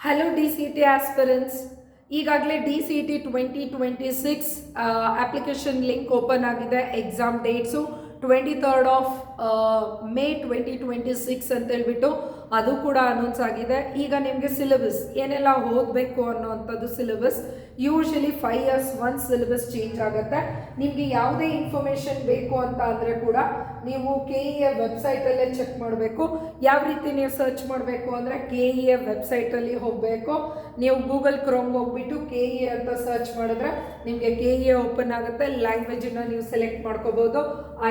Hello D C T aspirants. ಈಗಾಗಲೇ D C T 2026 application link open ಆಗಿದೆ. Exam dates 23rd of May 2026 ಅಂತ ಹೇಳ್ಬಿಟ್ಟು ಅದು ಕೂಡ ಅನೌನ್ಸ್ ಆಗಿದೆ. ಈಗ ನಿಮಗೆ ಸಿಲೆಬಸ್ ಏನೆಲ್ಲ ಓದಬೇಕು ಅನ್ನೋವಂಥದ್ದು syllabus usually 5 years once syllabus change ಆಗುತ್ತೆ. ನಿಮಗೆ ಯಾವುದೇ ಇನ್ಫಾರ್ಮೇಷನ್ ಬೇಕು ಅಂತ ಅಂದರೆ ಕೂಡ ನೀವು ಕೆ ಇ ಎ ವೆಬ್ಸೈಟಲ್ಲೇ ಚೆಕ್ ಮಾಡಬೇಕು. ಯಾವ ರೀತಿ ನೀವು ಸರ್ಚ್ ಮಾಡಬೇಕು ಅಂದರೆ ಕೆ ಇ ಎ ವೆಬ್ಸೈಟಲ್ಲಿ ಹೋಗಬೇಕು. ನೀವು ಗೂಗಲ್ ಕ್ರೋಮ್ ಹೋಗ್ಬಿಟ್ಟು ಕೆ ಇ ಎ ಅಂತ ಸರ್ಚ್ ಮಾಡಿದ್ರೆ ನಿಮಗೆ ಕೆ ಇ ಎ ಓಪನ್ ಆಗುತ್ತೆ. ಲ್ಯಾಂಗ್ವೇಜನ್ನು ನೀವು ಸೆಲೆಕ್ಟ್ ಮಾಡ್ಕೋಬೋದು.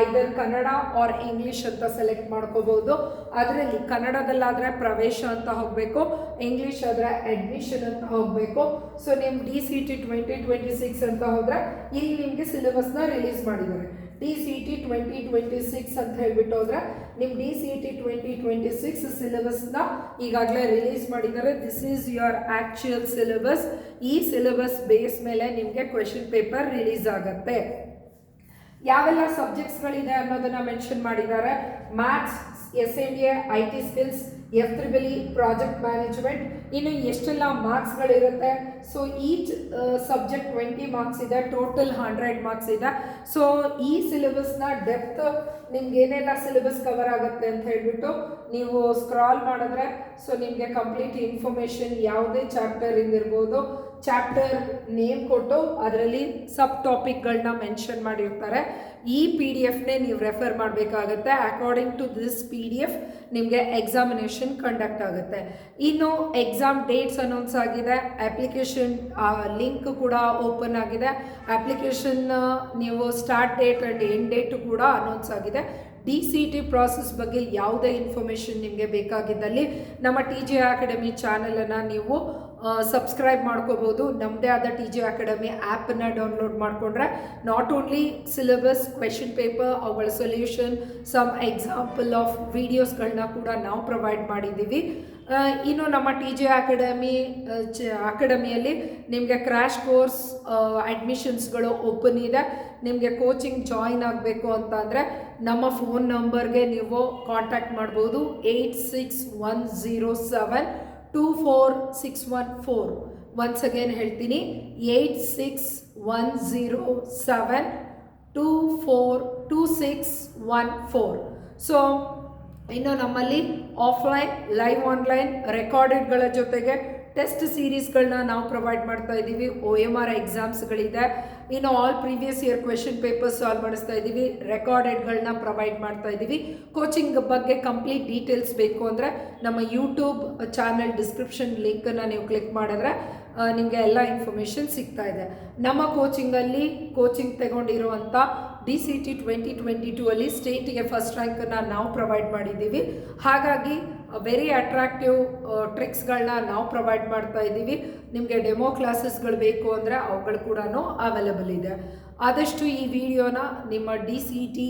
ಐದರ್ ಕನ್ನಡ ಆರ್ ಇಂಗ್ಲೀಷ್ ಅಂತ ಸೆಲೆಕ್ಟ್ ಮಾಡ್ಕೋಬೋದು. ಅದರಲ್ಲಿ ಕನ್ನಡದಲ್ಲಾದರೆ ಪ್ರವೇಶ ಅಂತ ಹೋಗಬೇಕು, ಇಂಗ್ಲೀಷ್ ಆದರೆ ಅಡ್ಮಿಷನ್ ಅಂತ ಹೋಗಬೇಕು. ಸೊ ನಿಮ್ಮ ಡಿ ಸಿ ಟಿ 2026 ಅಂತ ಹೋದರೆ ಇಲ್ಲಿ ನಿಮಗೆ ಸಿಲೆಬಸ್ನ ರಿಲೀಸ್ ಮಾಡಿದ್ದಾರೆ. ಡಿ ಸಿ ಟಿ 2026 ಅಂತ ಹೇಳ್ಬಿಟ್ಟು ಹೋದ್ರೆ ನಿಮ್ಮ ಡಿ ಸಿ ಟಿ 2026 ಸಿಲೆಬಸ್ನ ಈಗಾಗಲೇ ರಿಲೀಸ್ ಮಾಡಿದ್ದಾರೆ. This is your actual syllabus. ಈ ಸಿಲೆಬಸ್ ಬೇಸ್ ಮೇಲೆ ನಿಮಗೆ ಕ್ವೆಶನ್ ಪೇಪರ್ ರಿಲೀಸ್ ಆಗುತ್ತೆ. ಯಾವೆಲ್ಲ ಸಬ್ಜೆಕ್ಟ್ಸ್ಗಳಿದೆ ಅನ್ನೋದನ್ನ ಮೆನ್ಷನ್ ಮಾಡಿದ್ದಾರೆ. Maths, SMA, IT skills, F3 project management. ಇನ್ನು ಎಷ್ಟೆಲ್ಲ ಮಾರ್ಕ್ಸ್ಗಳಿರುತ್ತೆ. ಸೊ ಈಚ್ ಸಬ್ಜೆಕ್ಟ್ 20 ಮಾರ್ಕ್ಸ್ ಇದೆ. ಟೋಟಲ್ 100 ಮಾರ್ಕ್ಸ್ ಇದೆ. ಸೊ ಈ ಸಿಲೆಬಸ್ನ ಡೆಪ್ತ್ ನಿಮ್ಗೆ ಏನೆಲ್ಲ ಸಿಲೆಬಸ್ ಕವರ್ ಆಗುತ್ತೆ ಅಂತ ಹೇಳ್ಬಿಟ್ಟು ನೀವು ಸ್ಕ್ರಾಲ್ ಮಾಡಿದ್ರೆ ಸೊ ನಿಮಗೆ ಕಂಪ್ಲೀಟ್ ಇನ್ಫಾರ್ಮೇಷನ್ ಯಾವುದೇ ಚಾಪ್ಟರ್ ಇಂದಿರ್ಬೋದು ಚಾಪ್ಟರ್ ನೇಮ್ ಕೊಟ್ಟು ಅದರಲ್ಲಿ ಸಬ್ ಟಾಪಿಕ್ಗಳನ್ನ ಮೆನ್ಷನ್ ಮಾಡಿರ್ತಾರೆ. ಈ ಪಿ ಡಿ ಎಫ್ನೇ ನೀವು ರೆಫರ್ ಮಾಡಬೇಕಾಗತ್ತೆ. According to this P D F ನಿಮಗೆ ಎಕ್ಸಾಮಿನೇಷನ್ ಕಂಡಕ್ಟ್ ಆಗುತ್ತೆ. ಇನ್ನು ಎಕ್ಸಾಮ್ ಡೇಟ್ಸ್ ಅನೌನ್ಸ್ ಆಗಿದೆ. ಅಪ್ಲಿಕೇಶನ್ ಲಿಂಕ್ ಕೂಡ ಓಪನ್ ಆಗಿದೆ. ಅಪ್ಲಿಕೇಶನ್ ನೀವು start date and end date ಕೂಡ ಅನೌನ್ಸ್ ಆಗಿದೆ. ಡಿ ಸಿ ಟಿ ಪ್ರಾಸೆಸ್ ಬಗ್ಗೆ ಯಾವುದೇ ಇನ್ಫಾರ್ಮೇಷನ್ ನಿಮಗೆ ಬೇಕಾಗಿದ್ದಲ್ಲಿ ನಮ್ಮ ಟಿ ಜೆ ಅಕಾಡೆಮಿ ಚಾನಲನ್ನು ನೀವು ಸಬ್ಸ್ಕ್ರೈಬ್ ಮಾಡ್ಕೋಬೋದು. ನಮ್ಮದೇ ಆದ ಟಿ ಜೆ ಅಕಾಡೆಮಿ ಆ್ಯಪನ್ನು ಡೌನ್ಲೋಡ್ ಮಾಡಿಕೊಂಡ್ರೆ not only syllabus, question paper, ಅವುಗಳ ಸೊಲ್ಯೂಷನ್, ಸಮ್ ಎಕ್ಸಾಂಪಲ್ ಆಫ್ ವಿಡಿಯೋಸ್ಗಳನ್ನ ಕೂಡ ನಾವು ಪ್ರೊವೈಡ್ ಮಾಡಿದ್ದೀವಿ. ಇನ್ನು ನಮ್ಮ ಟಿ ಜೆ ಅಕಾಡೆಮಿಯಲ್ಲಿ ನಿಮಗೆ ಕ್ರ್ಯಾಶ್ ಕೋರ್ಸ್ ಅಡ್ಮಿಷನ್ಸ್ಗಳು ಓಪನ್ ಇದೆ. ನಿಮಗೆ ಕೋಚಿಂಗ್ ಜಾಯಿನ್ ಆಗಬೇಕು ಅಂತ ಅಂದರೆ ನಮ್ಮ ಫೋನ್ ನಂಬರ್ಗೆ ನೀವು ಕಾಂಟ್ಯಾಕ್ಟ್ ಮಾಡ್ಬೋದು. 8610724614. ಒನ್ಸ್ ಅಗೇನ್ ಹೇಳ್ತೀನಿ, 8610724614. ಸೊ ಇನ್ನು ನಮ್ಮಲ್ಲಿ ಆಫ್ಲೈನ್, ಲೈವ್, ಆನ್ಲೈನ್ ರೆಕಾರ್ಡೆಡ್ಗಳ ಜೊತೆಗೆ ಟೆಸ್ಟ್ ಸೀರೀಸ್ಗಳನ್ನ ನಾವು ಪ್ರೊವೈಡ್ ಮಾಡ್ತಾ ಇದ್ದೀವಿ. OMR ಎಕ್ಸಾಮ್ಸ್ಗಳಿದೆ. ಇನ್ನು all previous year question paper solve ಮಾಡಿಸ್ತಾ ಇದ್ದೀವಿ. ರೆಕಾರ್ಡೆಡ್ಗಳನ್ನ ಪ್ರೊವೈಡ್ ಮಾಡ್ತಾ ಇದ್ದೀವಿ. ಕೋಚಿಂಗ್ ಬಗ್ಗೆ ಕಂಪ್ಲೀಟ್ ಡೀಟೇಲ್ಸ್ ಬೇಕು ಅಂದರೆ ನಮ್ಮ ಯೂಟ್ಯೂಬ್ ಚಾನಲ್ ಡಿಸ್ಕ್ರಿಪ್ಷನ್ ಲಿಂಕನ್ನು ನೀವು ಕ್ಲಿಕ್ ಮಾಡಿದ್ರೆ ನಿಮಗೆ ಎಲ್ಲ ಇನ್ಫಾರ್ಮೇಷನ್ ಸಿಗ್ತಾ ಇದೆ. ನಮ್ಮ ಕೋಚಿಂಗಲ್ಲಿ ಕೋಚಿಂಗ್ ತಗೊಂಡಿರುವಂಥ ಡಿ ಸಿ ಟಿ 2022 ಅಲ್ಲಿ ಸ್ಟೇಟಿಗೆ ಫಸ್ಟ್ ರ್ಯಾಂಕನ್ನು ನಾವು ಪ್ರೊವೈಡ್ ಮಾಡಿದ್ದೀವಿ. ಹಾಗಾಗಿ ವೆರಿ ಅಟ್ರಾಕ್ಟಿವ್ ಟ್ರಿಕ್ಸ್ಗಳನ್ನ ನಾವು ಪ್ರೊವೈಡ್ ಮಾಡ್ತಾ ಇದ್ದೀವಿ. ನಿಮಗೆ ಡೆಮೋ ಕ್ಲಾಸಸ್ಗಳು ಬೇಕು ಅಂದರೆ ಅವುಗಳು ಕೂಡ ಅವೈಲಬಲ್ ಇದೆ. ಆದಷ್ಟು ಈ ವಿಡಿಯೋನ ನಿಮ್ಮ ಡಿ ಸಿ ಟಿ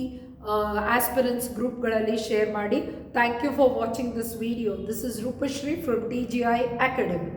ಆಸ್ಪಿರೆಂಟ್ಸ್ ಗ್ರೂಪ್ಗಳಲ್ಲಿ ಶೇರ್ ಮಾಡಿ. Thank you for watching this video. This is Rupashree from TGI academy.